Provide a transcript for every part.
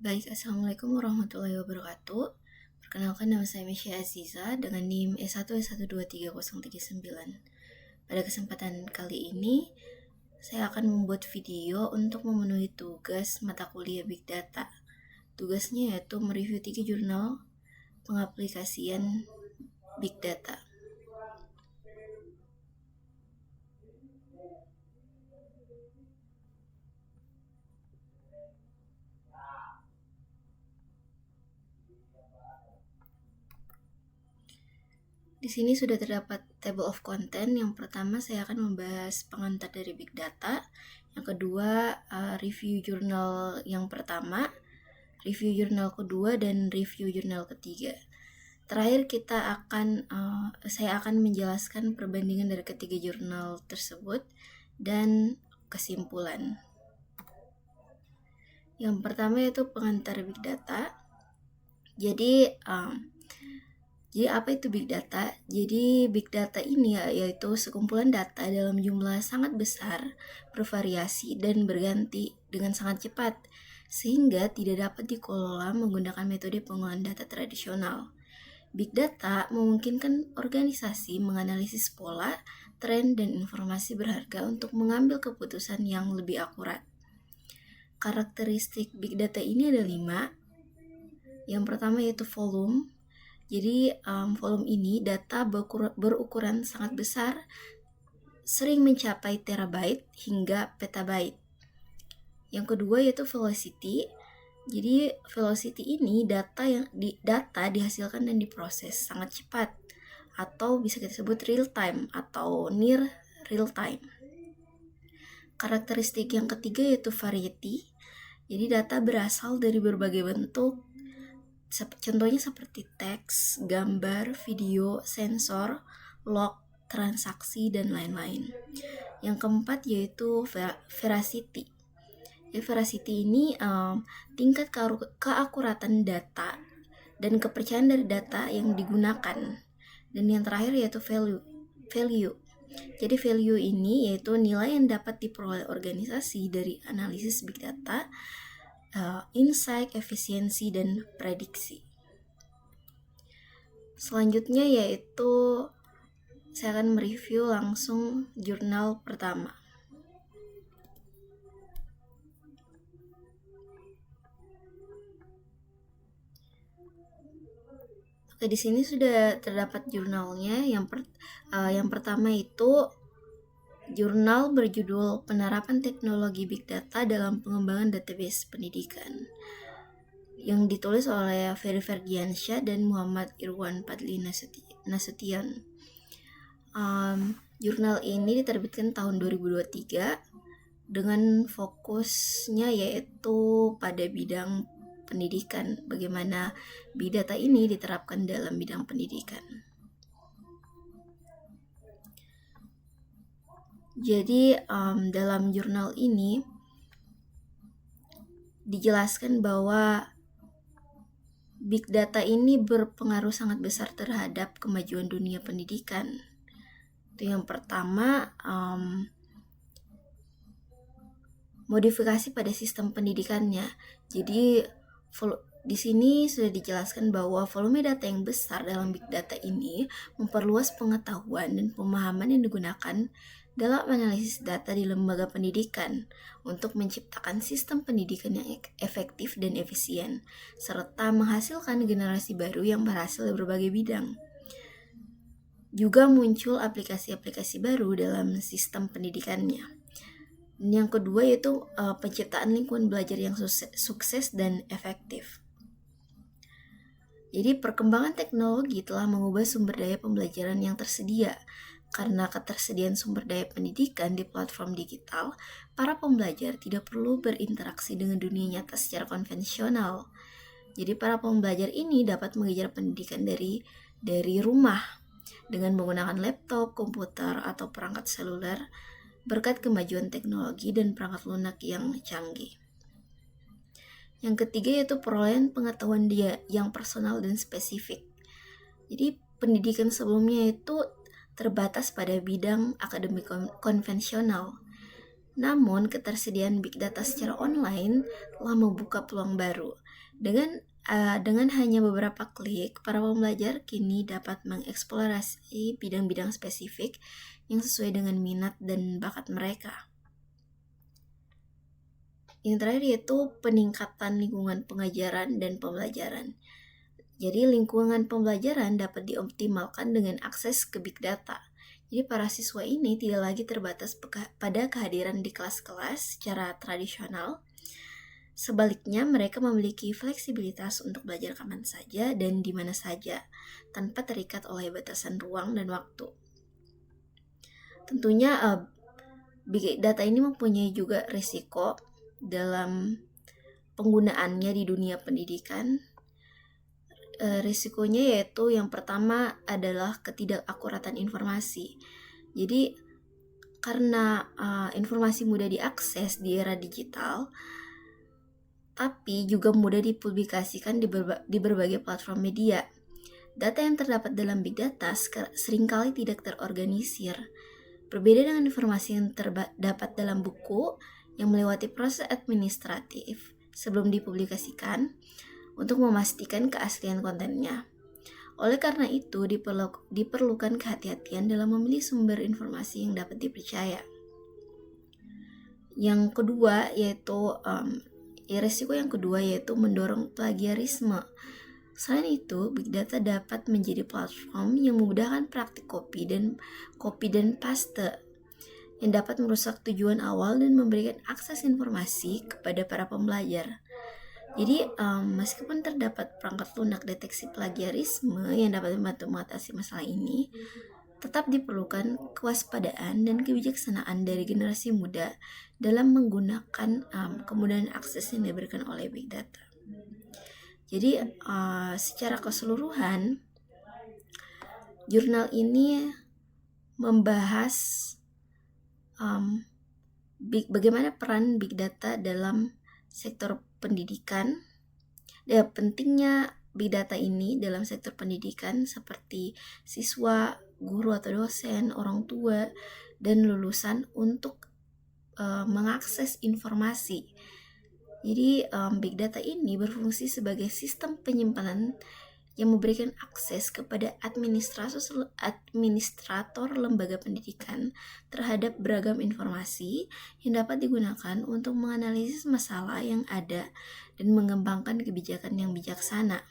Baik, Assalamualaikum warahmatullahi wabarakatuh. Perkenalkan, nama saya Mesya Aziza dengan NIM S1S1230339. Pada kesempatan kali ini, saya akan membuat video untuk memenuhi tugas mata kuliah Big Data. Tugasnya yaitu mereview 3 jurnal pengaplikasian Big Data. Di sini sudah terdapat table of content. Yang pertama, saya akan membahas pengantar dari Big Data. Yang kedua, review jurnal yang pertama, review jurnal kedua, dan review jurnal ketiga. Terakhir saya akan menjelaskan perbandingan dari ketiga jurnal tersebut dan kesimpulan. Yang pertama yaitu pengantar Big Data. Jadi apa itu Big Data? Jadi Big Data ini yaitu sekumpulan data dalam jumlah sangat besar, bervariasi, dan berganti dengan sangat cepat, sehingga tidak dapat dikelola menggunakan metode pengolahan data tradisional. Big Data memungkinkan organisasi menganalisis pola, tren, dan informasi berharga untuk mengambil keputusan yang lebih akurat. Karakteristik Big Data ini ada 5. Yang pertama yaitu volume. Jadi volume ini data berukuran sangat besar, sering mencapai terabyte hingga petabyte. Yang kedua yaitu velocity. Jadi velocity ini data dihasilkan dan diproses sangat cepat, atau bisa kita sebut real time atau near real time. Karakteristik yang ketiga yaitu variety. Jadi data berasal dari berbagai bentuk, contohnya seperti teks, gambar, video, sensor, log, transaksi, dan lain-lain. Yang keempat yaitu veracity. Veracity ini tingkat keakuratan data dan kepercayaan dari data yang digunakan. Dan yang terakhir yaitu value. Jadi value ini yaitu nilai yang dapat diperoleh organisasi dari analisis Big Data, insight, efisiensi, dan prediksi. Selanjutnya yaitu saya akan mereview langsung jurnal pertama. Oke, di sini sudah terdapat jurnalnya. Yang pertama itu jurnal berjudul Penerapan Teknologi Big Data dalam Pengembangan Database Pendidikan, yang ditulis oleh Ferry Ferdiansyah dan Muhammad Irwan Padli Nasution. Jurnal ini diterbitkan tahun 2023 dengan fokusnya yaitu pada bidang pendidikan, bagaimana Big Data ini diterapkan dalam bidang pendidikan. Jadi dalam jurnal ini dijelaskan bahwa Big Data ini berpengaruh sangat besar terhadap kemajuan dunia pendidikan. Itu yang pertama, modifikasi pada sistem pendidikannya. Jadi di sini sudah dijelaskan bahwa volume data yang besar dalam Big Data ini memperluas pengetahuan dan pemahaman yang digunakan dalam analisis data di lembaga pendidikan untuk menciptakan sistem pendidikan yang efektif dan efisien, serta menghasilkan generasi baru yang berhasil di berbagai bidang. Juga muncul aplikasi-aplikasi baru dalam sistem pendidikannya. Yang kedua yaitu penciptaan lingkungan belajar yang sukses dan efektif. Jadi perkembangan teknologi telah mengubah sumber daya pembelajaran yang tersedia. Karena ketersediaan sumber daya pendidikan di platform digital, para pembelajar tidak perlu berinteraksi dengan dunia nyata secara konvensional. Jadi para pembelajar ini dapat mengejar pendidikan dari rumah dengan menggunakan laptop, komputer, atau perangkat seluler berkat kemajuan teknologi dan perangkat lunak yang canggih. Yang ketiga yaitu perolehan pengetahuan yang personal dan spesifik. Jadi pendidikan sebelumnya itu terbatas pada bidang akademik konvensional. Namun, ketersediaan big data secara online telah membuka peluang baru. Dengan hanya beberapa klik, para pembelajar kini dapat mengeksplorasi bidang-bidang spesifik yang sesuai dengan minat dan bakat mereka. Yang terakhir yaitu peningkatan lingkungan pengajaran dan pembelajaran. Jadi lingkungan pembelajaran dapat dioptimalkan dengan akses ke big data. Jadi para siswa ini tidak lagi terbatas pada kehadiran di kelas-kelas secara tradisional. Sebaliknya, mereka memiliki fleksibilitas untuk belajar kapan saja dan di mana saja, tanpa terikat oleh batasan ruang dan waktu. Tentunya big data ini mempunyai juga risiko dalam penggunaannya di dunia pendidikan. Risikonya yaitu yang pertama adalah ketidakakuratan informasi. Jadi karena informasi mudah diakses di era digital, tapi juga mudah dipublikasikan di berbagai platform media. Data yang terdapat dalam big data seringkali tidak terorganisir. Berbeda dengan informasi yang terdapat dalam buku yang melewati proses administratif sebelum dipublikasikan untuk memastikan keaslian kontennya. Oleh karena itu, diperlukan kehati-hatian dalam memilih sumber informasi yang dapat dipercaya. Yang kedua yaitu risiko yang kedua yaitu mendorong plagiarisme. Selain itu, big data dapat menjadi platform yang memudahkan praktik copy dan paste yang dapat merusak tujuan awal dan memberikan akses informasi kepada para pembelajar. Jadi, meskipun terdapat perangkat lunak deteksi plagiarisme yang dapat membantu mengatasi masalah ini, tetap diperlukan kewaspadaan dan kebijaksanaan dari generasi muda dalam menggunakan kemudahan akses yang diberikan oleh big data. Jadi, secara keseluruhan, jurnal ini membahas bagaimana peran big data dalam sektor pendidikan, pentingnya big data ini dalam sektor pendidikan seperti siswa, guru atau dosen, orang tua, dan lulusan untuk mengakses informasi. Jadi big data ini berfungsi sebagai sistem penyimpanan yang memberikan akses kepada administrator lembaga pendidikan terhadap beragam informasi yang dapat digunakan untuk menganalisis masalah yang ada dan mengembangkan kebijakan yang bijaksana.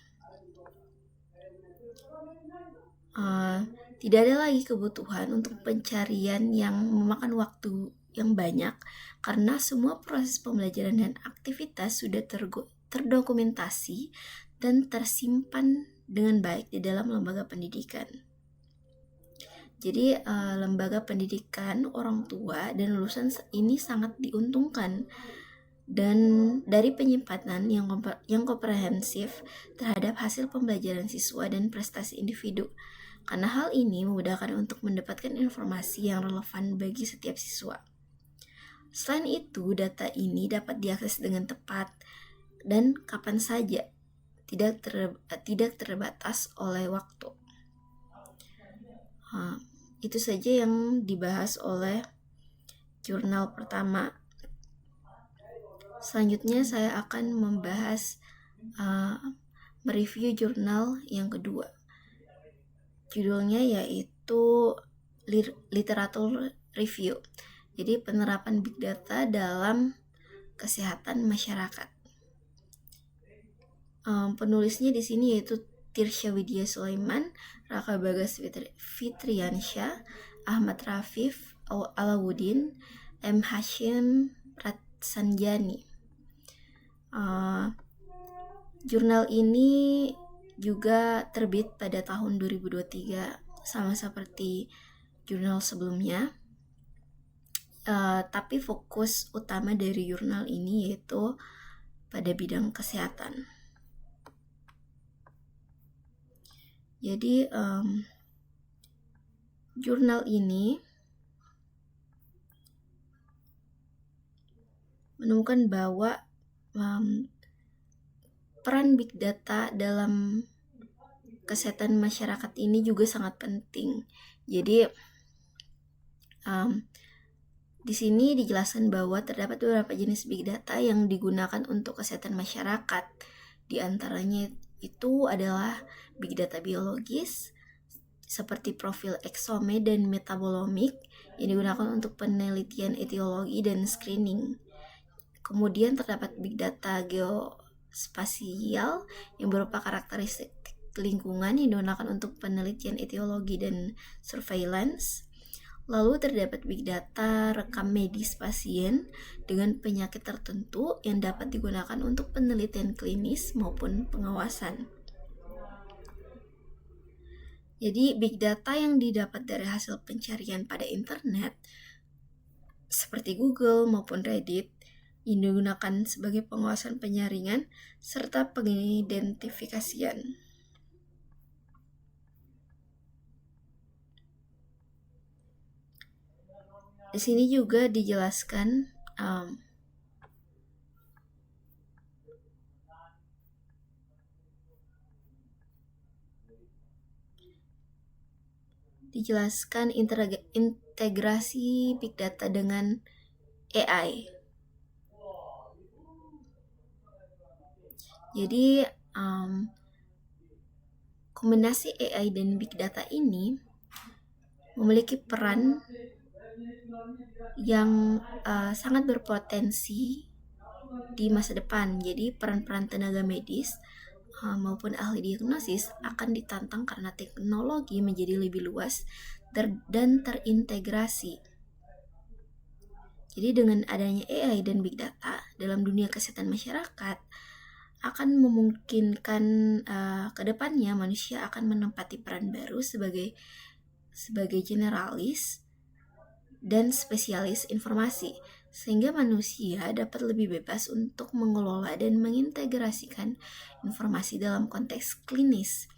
Tidak ada lagi kebutuhan untuk pencarian yang memakan waktu yang banyak karena semua proses pembelajaran dan aktivitas sudah terdokumentasi dan tersimpan dengan baik di dalam lembaga pendidikan. Jadi lembaga pendidikan, orang tua, dan lulusan ini sangat diuntungkan dan dari penyimpanan yang komprehensif terhadap hasil pembelajaran siswa dan prestasi individu. Karena hal ini memudahkan untuk mendapatkan informasi yang relevan bagi setiap siswa. Selain itu, data ini dapat diakses dengan tepat dan kapan saja, tidak terbatas oleh waktu. Itu saja yang dibahas oleh jurnal pertama. Selanjutnya saya akan membahas mereview jurnal yang kedua. Judulnya yaitu Literatur Review. Jadi penerapan big data dalam kesehatan masyarakat. Penulisnya di sini yaitu Tirsya Widya Sulaiman, Raka Bagas Fitriansyah, Ahmad Rafif Alawuddin, M. Hashim Ratsanjani. Jurnal ini juga terbit pada tahun 2023, sama seperti jurnal sebelumnya. Tapi fokus utama dari jurnal ini yaitu pada bidang kesehatan. Jadi jurnal ini menemukan bahwa peran big data dalam kesehatan masyarakat ini juga sangat penting. Jadi Di sini dijelaskan bahwa terdapat beberapa jenis big data yang digunakan untuk kesehatan masyarakat. Di antaranya itu adalah big data biologis, seperti profil eksome dan metabolomik yang digunakan untuk penelitian etiologi dan screening. Kemudian terdapat big data geospasial yang berupa karakteristik lingkungan yang digunakan untuk penelitian etiologi dan surveillance. Lalu terdapat big data rekam medis pasien dengan penyakit tertentu yang dapat digunakan untuk penelitian klinis maupun pengawasan. Jadi big data yang didapat dari hasil pencarian pada internet seperti Google maupun Reddit yang digunakan sebagai pengawasan penyaringan serta pengidentifikasian. Di sini juga dijelaskan integrasi big data dengan AI. Jadi kombinasi AI dan big data ini memiliki peran yang sangat berpotensi di masa depan. Jadi peran-peran tenaga medis maupun ahli diagnosis akan ditantang karena teknologi menjadi lebih luas dan terintegrasi. Jadi dengan adanya AI dan big data dalam dunia kesehatan masyarakat akan memungkinkan ke depannya manusia akan menempati peran baru sebagai generalis dan spesialis informasi, sehingga manusia dapat lebih bebas untuk mengelola dan mengintegrasikan informasi dalam konteks klinis,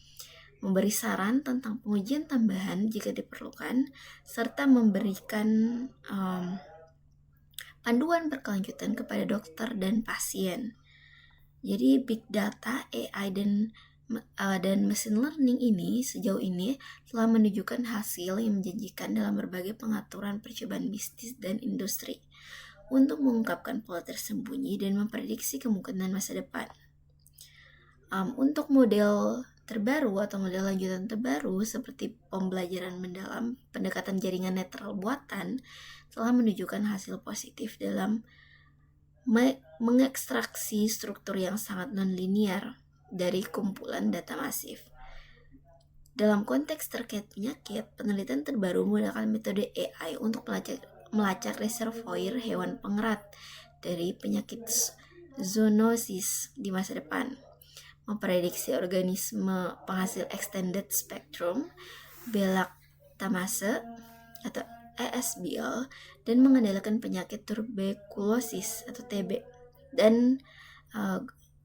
memberi saran tentang pengujian tambahan jika diperlukan, serta memberikan panduan berkelanjutan kepada dokter dan pasien. Jadi big data, AI dan machine learning ini sejauh ini telah menunjukkan hasil yang menjanjikan dalam berbagai pengaturan percobaan bisnis dan industri untuk mengungkapkan pola tersembunyi dan memprediksi kemungkinan masa depan. Untuk model terbaru atau model lanjutan terbaru seperti pembelajaran mendalam, pendekatan jaringan netral buatan telah menunjukkan hasil positif dalam mengekstraksi struktur yang sangat non-linear dari kumpulan data masif. Dalam konteks terkait penyakit, penelitian terbaru menggunakan metode AI untuk melacak reservoir hewan pengerat dari penyakit zoonosis di masa depan, memprediksi organisme penghasil extended spectrum belactamase atau ESBL dan mengendalikan penyakit tuberkulosis atau TB dan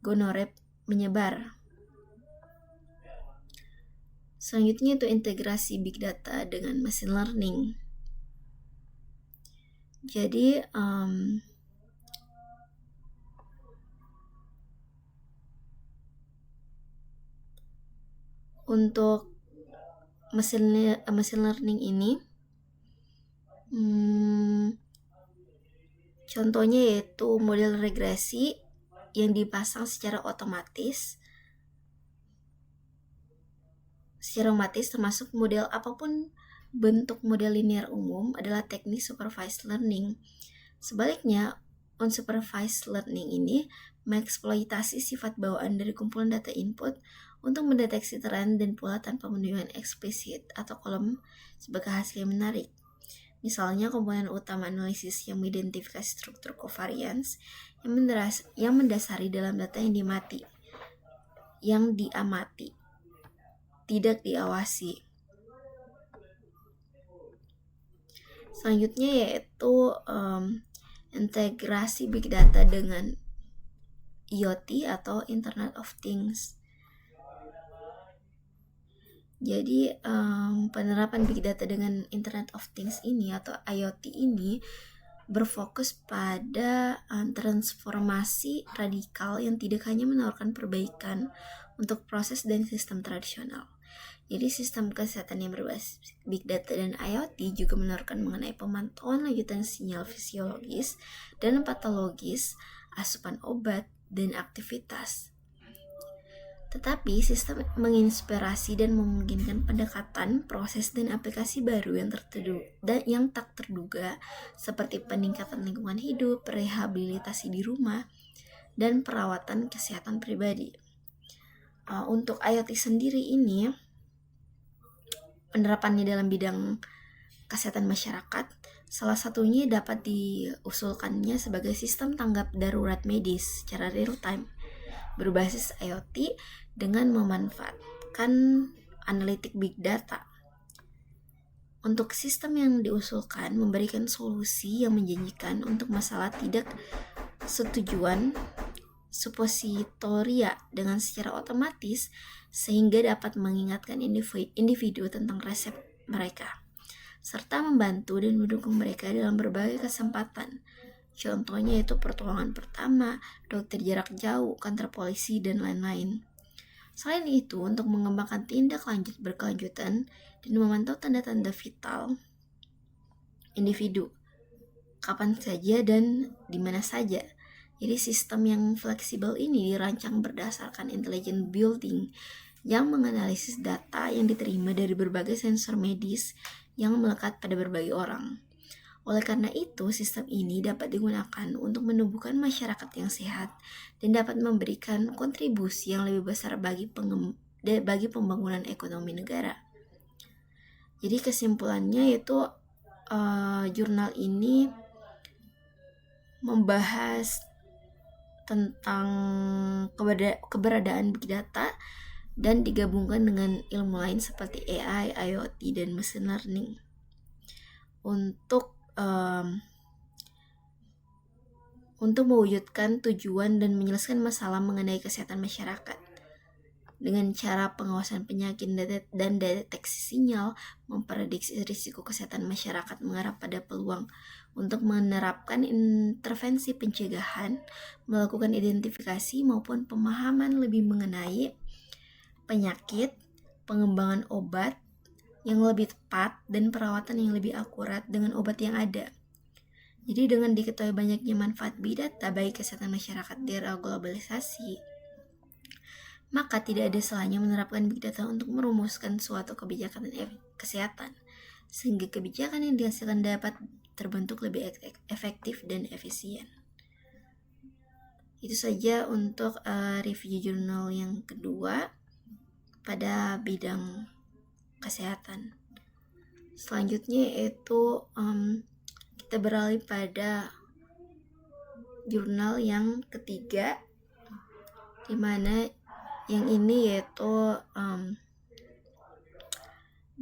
gonorrhea menyebar. Selanjutnya itu integrasi big data dengan machine learning. Jadi untuk machine learning ini contohnya yaitu model regresi yang dipasang secara otomatis termasuk model apapun bentuk model linear umum adalah teknik supervised learning. Sebaliknya, unsupervised learning ini mengeksploitasi sifat bawaan dari kumpulan data input untuk mendeteksi tren dan pola tanpa menunjukkan eksplisit atau kolom sebagai hasil yang menarik. Misalnya komponen utama analisis yang mengidentifikasi struktur covariance yang mendasari dalam data yang diamati, tidak diawasi. Selanjutnya yaitu integrasi big data dengan IoT atau Internet of Things. Jadi penerapan big data dengan Internet of Things ini atau IoT ini berfokus pada transformasi radikal yang tidak hanya menawarkan perbaikan untuk proses dan sistem tradisional, Jadi sistem kesehatan yang berbasis big data dan IoT juga menawarkan mengenai pemantauan lanjutan sinyal fisiologis dan patologis, asupan obat, dan aktivitas. Tetapi sistem menginspirasi dan memungkinkan pendekatan, proses, dan aplikasi baru yang tak terduga seperti peningkatan lingkungan hidup, rehabilitasi di rumah, dan perawatan kesehatan pribadi. Untuk IoT sendiri ini, penerapannya dalam bidang kesehatan masyarakat, salah satunya dapat diusulkannya sebagai sistem tanggap darurat medis secara real time berbasis IoT dengan memanfaatkan analitik big data. Untuk sistem yang diusulkan memberikan solusi yang menjanjikan untuk masalah tidak setujuan supositoria dengan secara otomatis sehingga dapat mengingatkan individu tentang resep mereka serta membantu dan mendukung mereka dalam berbagai kesempatan. Contohnya itu pertolongan pertama, dokter jarak jauh, kantor polisi, dan lain-lain. Selain itu, untuk mengembangkan tindak lanjut berkelanjutan dan memantau tanda-tanda vital individu kapan saja dan di mana saja. Jadi sistem yang fleksibel ini dirancang berdasarkan intelligent building yang menganalisis data yang diterima dari berbagai sensor medis yang melekat pada berbagai orang. Oleh karena itu, sistem ini dapat digunakan untuk menumbuhkan masyarakat yang sehat dan dapat memberikan kontribusi yang lebih besar bagi pembangunan ekonomi negara. Jadi kesimpulannya yaitu jurnal ini membahas tentang keberadaan big data dan digabungkan dengan ilmu lain seperti AI, IoT, dan machine learning untuk mewujudkan tujuan dan menyelesaikan masalah mengenai kesehatan masyarakat dengan cara pengawasan penyakit dan deteksi sinyal, memprediksi risiko kesehatan masyarakat mengarah pada peluang untuk menerapkan intervensi pencegahan, melakukan identifikasi maupun pemahaman lebih mengenai penyakit, pengembangan obat yang lebih tepat, dan perawatan yang lebih akurat dengan obat yang ada. Jadi dengan diketahui banyaknya manfaat big data bagi kesehatan masyarakat di era globalisasi, maka tidak ada salahnya menerapkan big data untuk merumuskan suatu kebijakan kesehatan, sehingga kebijakan yang dihasilkan dapat terbentuk lebih efektif dan efisien. Itu saja untuk review jurnal yang kedua pada bidang kesehatan. Selanjutnya yaitu kita beralih pada jurnal yang ketiga, di mana yang ini yaitu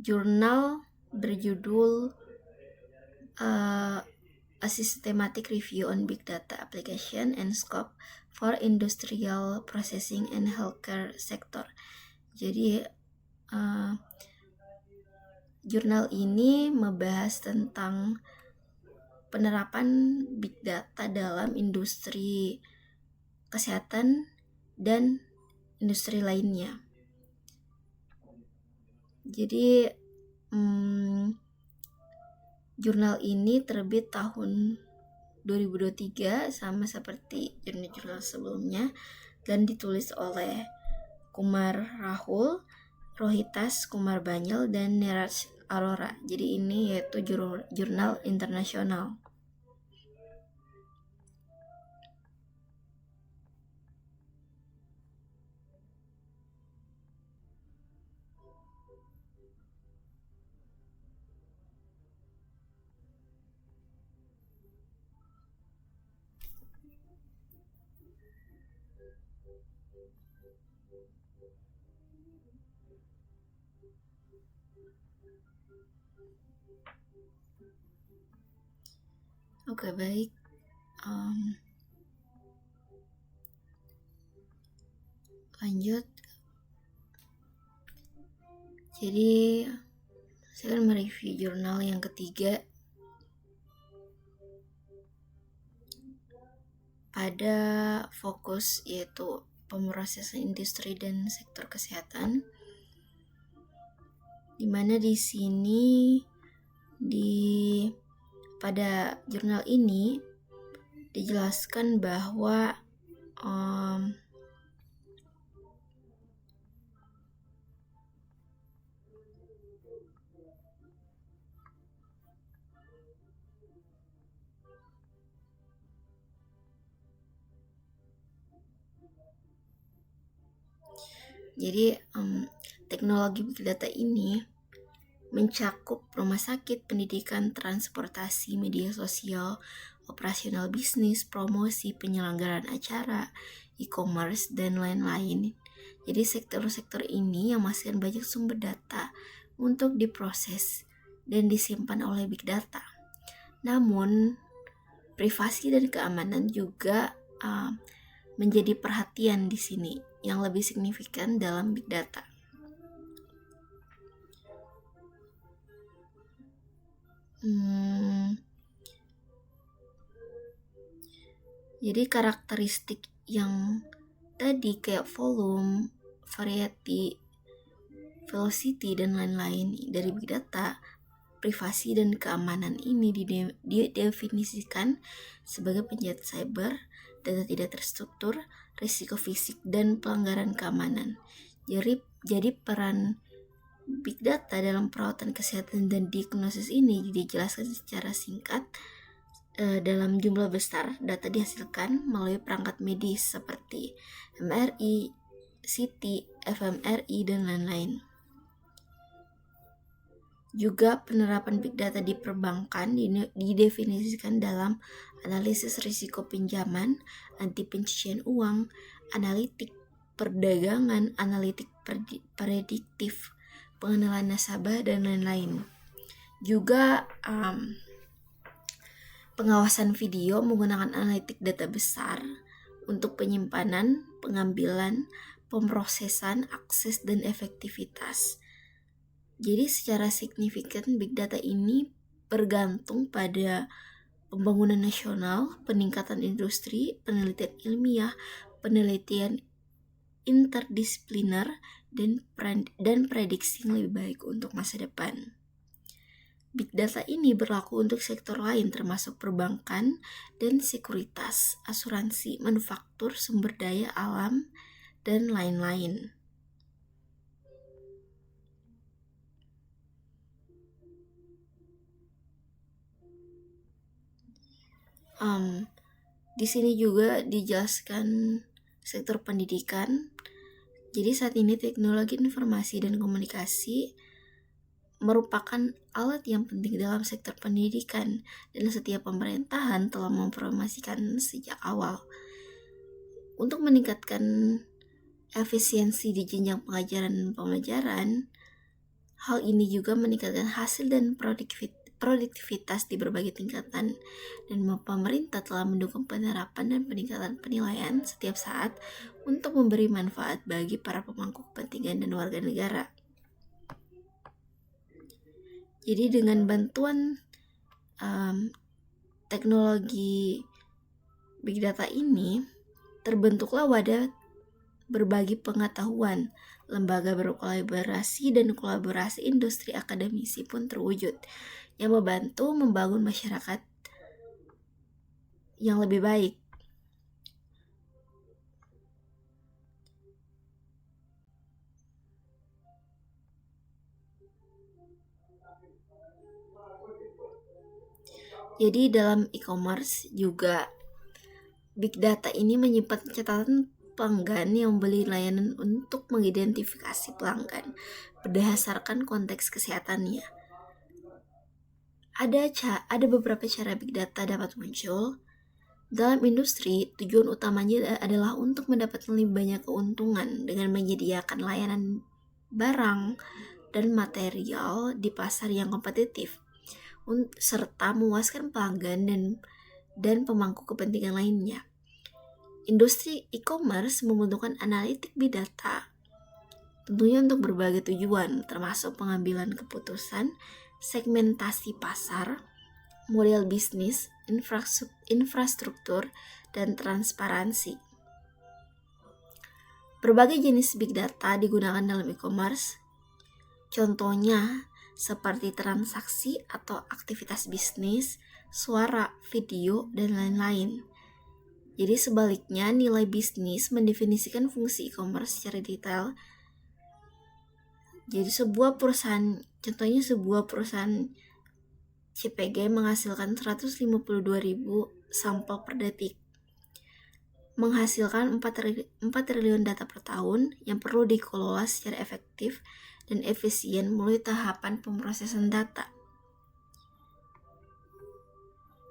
jurnal berjudul A Systematic Review on Big Data Application and Scope for Industrial Processing and Healthcare Sector. Jadi jurnal ini membahas tentang penerapan big data dalam industri kesehatan dan industri lainnya. Jadi jurnal ini terbit tahun 2023 sama seperti jurnal-jurnal sebelumnya dan ditulis oleh Kumar Rahul, Rohitas Kumar Banyal, dan Neeraj Arora. Jadi ini yaitu jurnal internasional. Oke, baik. Lanjut. Jadi saya akan mereview jurnal yang ketiga pada fokus yaitu pemrosesan industri dan sektor kesehatan. Dimana di sini pada jurnal ini dijelaskan bahwa jadi teknologi big data ini mencakup rumah sakit, pendidikan, transportasi, media sosial, operasional bisnis, promosi, penyelenggaraan acara, e-commerce, dan lain-lain. Jadi sektor-sektor ini yang menghasilkan banyak sumber data untuk diproses dan disimpan oleh big data. Namun, privasi dan keamanan juga menjadi perhatian di sini yang lebih signifikan dalam big data. Jadi karakteristik yang tadi kayak volume, variety, velocity, dan lain-lain dari big data, privasi dan keamanan ini didefinisikan sebagai penjahat cyber, data tidak terstruktur, risiko fisik, dan pelanggaran keamanan. Jadi peran big data dalam perawatan kesehatan dan diagnosis ini dijelaskan secara singkat. Dalam jumlah besar, data dihasilkan melalui perangkat medis seperti MRI, CT, fMRI, dan lain-lain. Juga penerapan big data di perbankan didefinisikan dalam analisis risiko pinjaman, anti pencucian uang, analitik perdagangan, analitik prediktif, pengenalan nasabah, dan lain-lain. Juga pengawasan video menggunakan analitik data besar untuk penyimpanan, pengambilan, pemrosesan, akses, dan efektivitas. Jadi secara signifikan big data ini bergantung pada pembangunan nasional, peningkatan industri, penelitian ilmiah, penelitian interdisipliner, dan prediksi yang lebih baik untuk masa depan. Big data ini berlaku untuk sektor lain termasuk perbankan dan sekuritas, asuransi, manufaktur, sumber daya alam, dan lain-lain. Di sini juga dijelaskan sektor pendidikan. Jadi saat ini teknologi informasi dan komunikasi merupakan alat yang penting dalam sektor pendidikan dan setiap pemerintahan telah mempromosikan sejak awal. Untuk meningkatkan efisiensi di jenjang pengajaran dan pembelajaran, hal ini juga meningkatkan hasil dan produktivitas di berbagai tingkatan, dan pemerintah telah mendukung penerapan dan peningkatan penilaian setiap saat untuk memberi manfaat bagi para pemangku kepentingan dan warga negara. Jadi dengan bantuan teknologi big data ini, terbentuklah wadah berbagi pengetahuan, lembaga berkolaborasi, dan kolaborasi industri akademisi pun terwujud, yang membantu membangun masyarakat yang lebih baik. Jadi dalam e-commerce juga big data ini menyimpan catatan pelanggan yang membeli layanan untuk mengidentifikasi pelanggan berdasarkan konteks kesehatannya. Ada beberapa cara big data dapat muncul. Dalam industri, tujuan utamanya adalah untuk mendapatkan lebih banyak keuntungan dengan menyediakan layanan barang dan material di pasar yang kompetitif, serta memuaskan pelanggan dan pemangku kepentingan lainnya. Industri e-commerce membutuhkan analitik big data tentunya untuk berbagai tujuan, termasuk pengambilan keputusan, segmentasi pasar, model bisnis, infrastruktur, dan transparansi. Berbagai jenis big data digunakan dalam e-commerce. Contohnya seperti transaksi atau aktivitas bisnis, suara, video, dan lain-lain. Jadi sebaliknya, nilai bisnis mendefinisikan fungsi e-commerce secara detail. Jadi contohnya sebuah perusahaan CPG menghasilkan 152.000 sampel per detik, menghasilkan 4 triliun data per tahun yang perlu dikelola secara efektif dan efisien melalui tahapan pemrosesan data.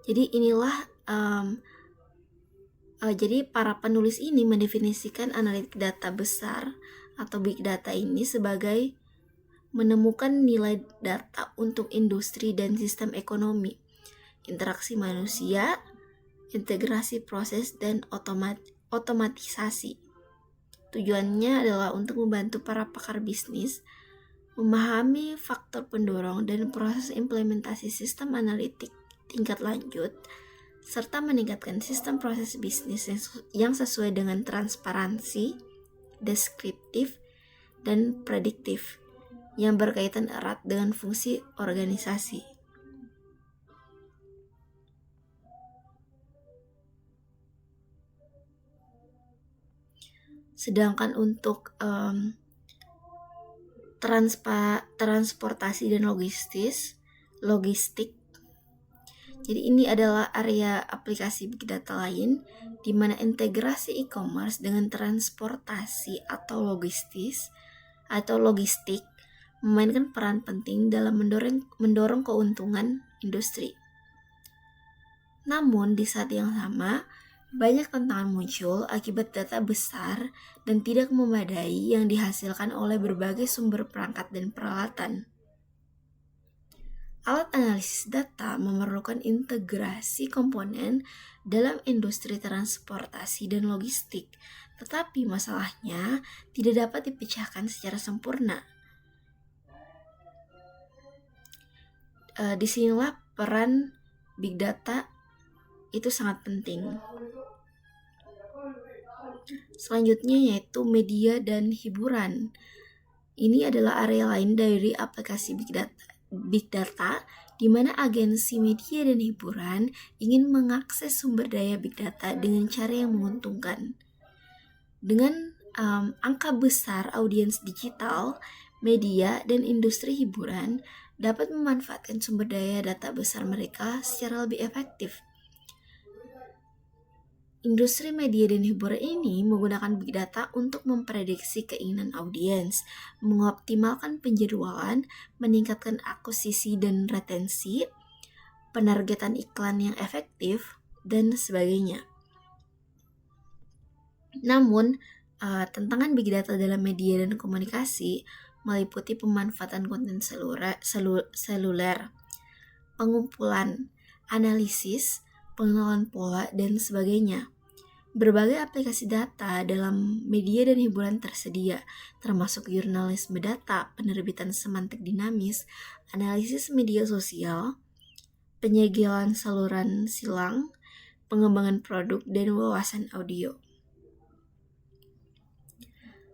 Jadi inilah jadi para penulis ini mendefinisikan analitik data besar atau big data ini sebagai menemukan nilai data untuk industri dan sistem ekonomi, interaksi manusia, integrasi proses, dan otomatisasi. Tujuannya adalah untuk membantu para pakar bisnis memahami faktor pendorong dan proses implementasi sistem analitik tingkat lanjut, serta meningkatkan sistem proses bisnis yang sesuai dengan transparansi, deskriptif, dan prediktif yang berkaitan erat dengan fungsi organisasi. Sedangkan untuk transportasi dan logistik, jadi ini adalah area aplikasi big data lain di mana integrasi e-commerce dengan transportasi atau logistik memainkan peran penting dalam mendorong keuntungan industri. Namun di saat yang sama, banyak tantangan muncul akibat data besar dan tidak memadai yang dihasilkan oleh berbagai sumber perangkat dan peralatan. Alat analisis data memerlukan integrasi komponen dalam industri transportasi dan logistik, tetapi masalahnya tidak dapat dipecahkan secara sempurna. Disinilah peran big data itu sangat penting. Selanjutnya yaitu media dan hiburan. Ini adalah area lain dari aplikasi big data di mana agensi media dan hiburan ingin mengakses sumber daya big data dengan cara yang menguntungkan. Dengan angka besar audiens digital, media, dan industri hiburan dapat memanfaatkan sumber daya data besar mereka secara lebih efektif. Industri media dan hiburan ini menggunakan big data untuk memprediksi keinginan audiens, mengoptimalkan penjadwalan, meningkatkan akuisisi dan retensi, penargetan iklan yang efektif, dan sebagainya. Namun, tantangan big data dalam media dan komunikasi meliputi pemanfaatan konten seluler, pengumpulan, analisis, pengenalan pola, dan sebagainya. Berbagai aplikasi data dalam media dan hiburan tersedia, termasuk jurnalisme data, penerbitan semantik dinamis, analisis media sosial, penyegelan saluran silang, pengembangan produk, dan wawasan audio.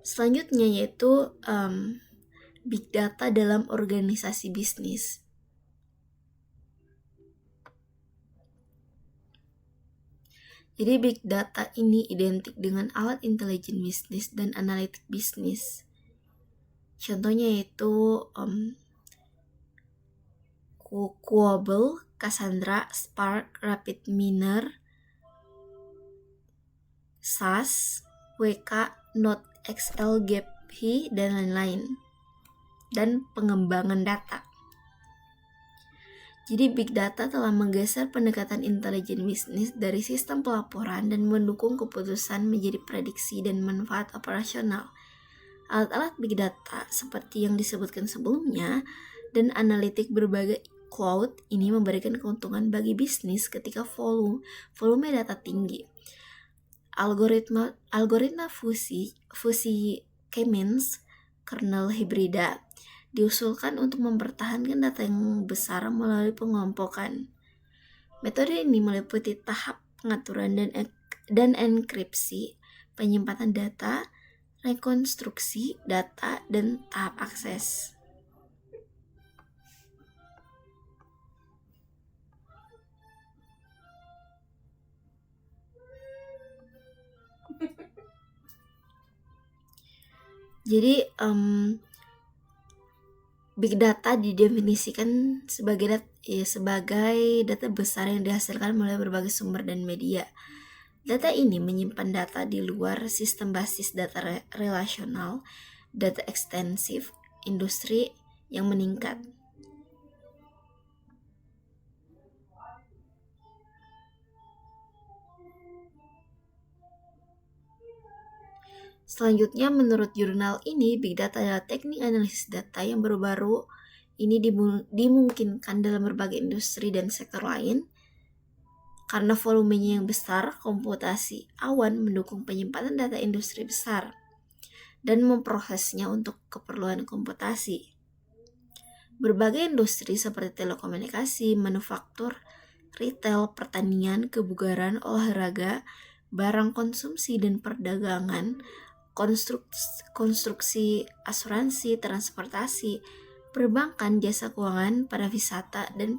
Selanjutnya yaitu big data dalam organisasi bisnis. Jadi big data ini identik dengan alat intelijen bisnis dan analitik bisnis. Contohnya yaitu Quable, Cassandra, Spark, RapidMiner, SAS, WK, NoteXL, GapHi, dan lain-lain. Dan pengembangan data. Jadi big data telah menggeser pendekatan intelijen bisnis dari sistem pelaporan dan mendukung keputusan menjadi prediksi dan manfaat operasional. Alat-alat big data seperti yang disebutkan sebelumnya dan analitik berbagai cloud ini memberikan keuntungan bagi bisnis ketika volume data tinggi. Algoritma fusi K-means kernel hibrida diusulkan untuk mempertahankan data yang besar melalui pengompokan. Metode ini meliputi tahap pengaturan dan enkripsi, penyimpanan data, rekonstruksi data, dan tahap akses. Jadi big data didefinisikan sebagai data besar yang dihasilkan melalui berbagai sumber dan media. Data ini menyimpan data di luar sistem basis data relasional, data ekstensif, industri yang meningkat. Selanjutnya, menurut jurnal ini, Big Data adalah teknik analisis data yang baru-baru ini dimungkinkan dalam berbagai industri dan sektor lain. Karena volumenya yang besar, komputasi awan mendukung penyimpanan data industri besar dan memprosesnya untuk keperluan komputasi. Berbagai industri seperti telekomunikasi, manufaktur, retail, pertanian, kebugaran, olahraga, barang konsumsi dan perdagangan, konstruksi, asuransi, transportasi, perbankan, jasa keuangan, pariwisata, dan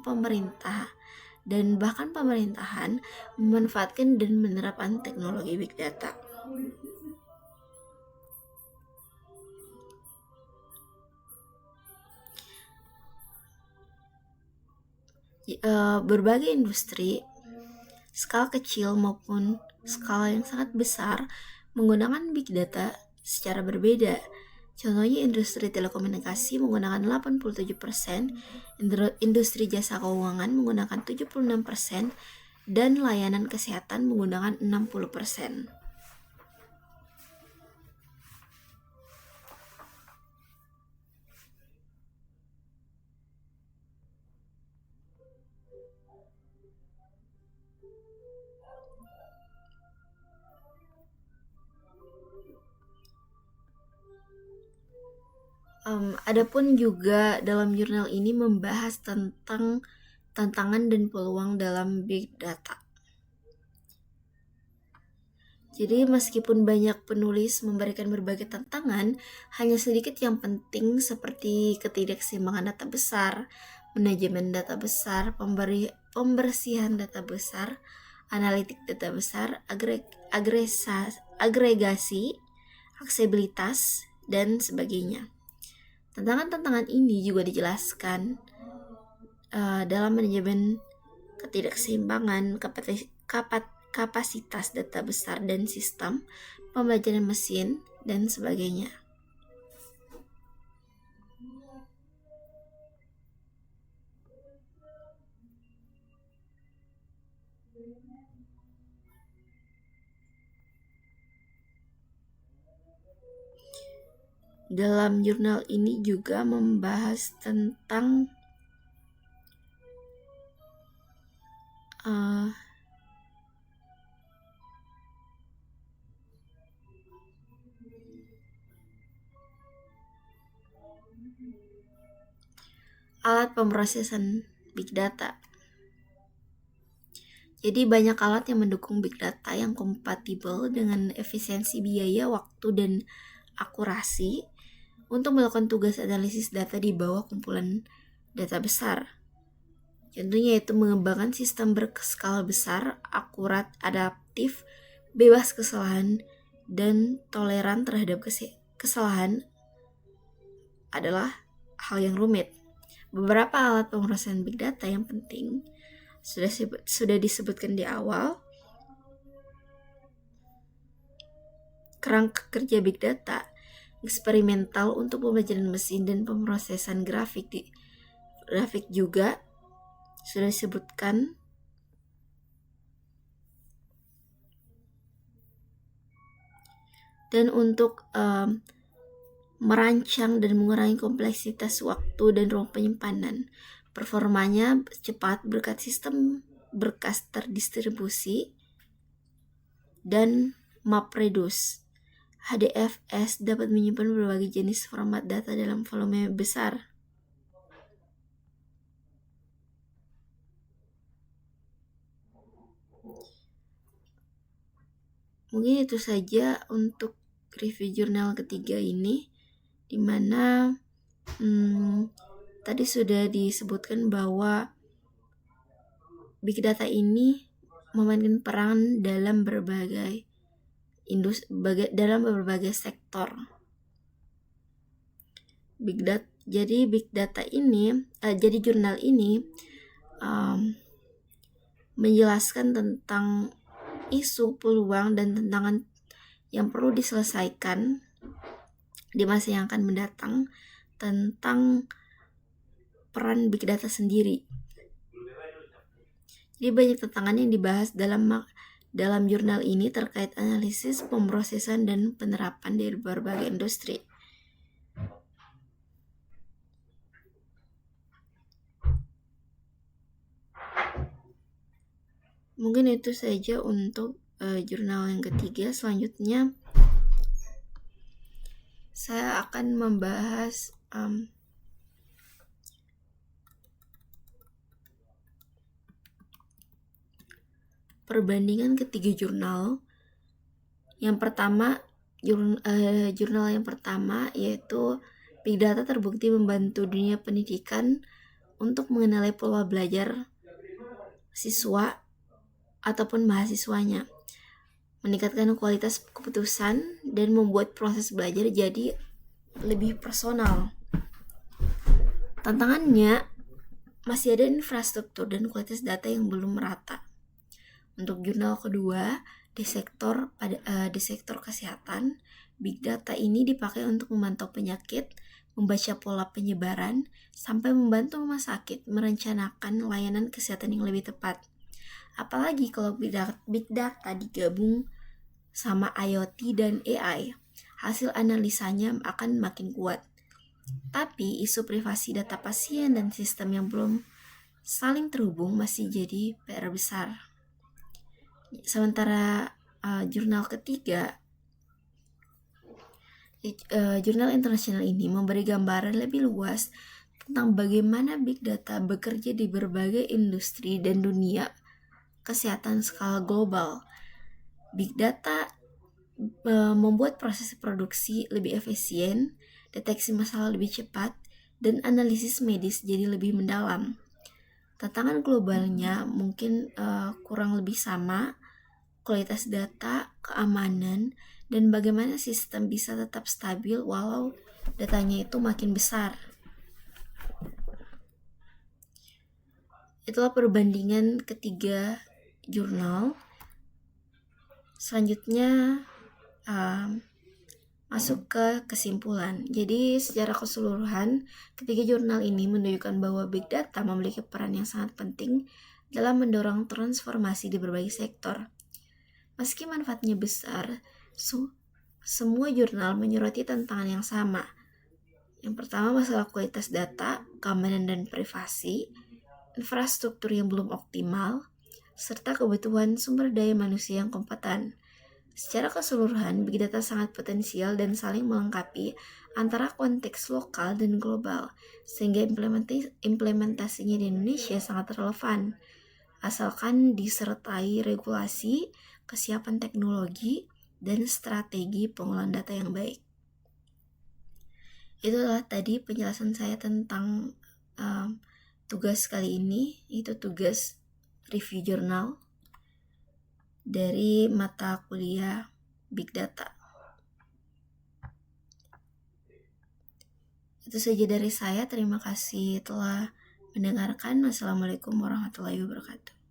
bahkan pemerintahan memanfaatkan dan menerapkan teknologi big data. Berbagai industri, skala kecil maupun skala yang sangat besar, menggunakan big data secara berbeda. Contohnya industri telekomunikasi menggunakan 87%, industri jasa keuangan menggunakan 76%, dan layanan kesehatan menggunakan 60%. Adapun juga dalam jurnal ini membahas tentang tantangan dan peluang dalam big data. Jadi meskipun banyak penulis memberikan berbagai tantangan, hanya sedikit yang penting seperti ketidakseimbangan data besar, manajemen data besar, pembersihan data besar, analitik data besar, agregasi, aksesibilitas, dan sebagainya. Tantangan-tantangan ini juga dijelaskan dalam manajemen ketidakseimbangan, kapasitas data besar dan sistem, pembelajaran mesin, dan sebagainya. Dalam jurnal ini juga membahas tentang alat pemrosesan big data. Jadi banyak alat yang mendukung big data yang kompatibel dengan efisiensi biaya, waktu, dan akurasi untuk melakukan tugas analisis data di bawah kumpulan data besar. Contohnya yaitu mengembangkan sistem berskala besar, akurat, adaptif, bebas kesalahan, dan toleran terhadap kesalahan adalah hal yang rumit. Beberapa alat pemrosesan big data yang penting sudah disebutkan di awal. Kerangka kerja big data, eksperimental untuk pembelajaran mesin dan pemrosesan grafik juga sudah disebutkan. Dan untuk merancang dan mengurangi kompleksitas waktu dan ruang penyimpanan, performanya cepat berkat sistem berkas terdistribusi dan MapReduce. HDFS dapat menyimpan berbagai jenis format data dalam volume besar. Mungkin itu saja untuk review jurnal ketiga ini, di mana tadi sudah disebutkan bahwa big data ini memainkan peran dalam berbagai sektor. Jadi jurnal ini menjelaskan tentang isu, peluang, dan tantangan yang perlu diselesaikan di masa yang akan mendatang tentang peran big data sendiri. Jadi banyak tantangan yang dibahas dalam jurnal ini terkait analisis, pemrosesan, dan penerapan di berbagai industri. Mungkin itu saja untuk jurnal yang ketiga. Selanjutnya saya akan membahas perbandingan ketiga jurnal. Yang pertama, jurnal yang pertama yaitu Big Data terbukti membantu dunia pendidikan untuk mengenali pola belajar siswa ataupun mahasiswanya, meningkatkan kualitas keputusan, dan membuat proses belajar jadi lebih personal. Tantangannya, masih ada infrastruktur dan kualitas data yang belum merata. Untuk jurnal kedua, di sektor kesehatan, Big Data ini dipakai untuk memantau penyakit, membaca pola penyebaran, sampai membantu rumah sakit merencanakan layanan kesehatan yang lebih tepat. Apalagi kalau Big Data digabung sama IoT dan AI, hasil analisanya akan makin kuat. Tapi isu privasi data pasien dan sistem yang belum saling terhubung masih jadi PR besar. Sementara jurnal ketiga, jurnal internasional ini memberi gambaran lebih luas tentang bagaimana Big Data bekerja di berbagai industri dan dunia kesehatan skala global. Big Data membuat proses produksi lebih efisien, deteksi masalah lebih cepat, dan analisis medis jadi lebih mendalam. Tantangan globalnya mungkin kurang lebih sama, kualitas data, keamanan, dan bagaimana sistem bisa tetap stabil walau datanya itu makin besar. Itulah perbandingan ketiga jurnal. Selanjutnya masuk ke kesimpulan. Jadi secara keseluruhan, ketiga jurnal ini menunjukkan bahwa Big Data memiliki peran yang sangat penting dalam mendorong transformasi di berbagai sektor. Meski manfaatnya besar, semua jurnal menyoroti tantangan yang sama. Yang pertama, masalah kualitas data, keamanan dan privasi, infrastruktur yang belum optimal, serta kebutuhan sumber daya manusia yang kompeten. Secara keseluruhan, Big Data sangat potensial dan saling melengkapi antara konteks lokal dan global, sehingga implementasinya di Indonesia sangat relevan, asalkan disertai regulasi, kesiapan teknologi, dan strategi pengolahan data yang baik. Itulah tadi penjelasan saya tentang tugas kali ini, itu tugas review jurnal dari mata kuliah Big Data. Itu saja dari saya. Terima kasih telah mendengarkan. Wassalamualaikum warahmatullahi wabarakatuh.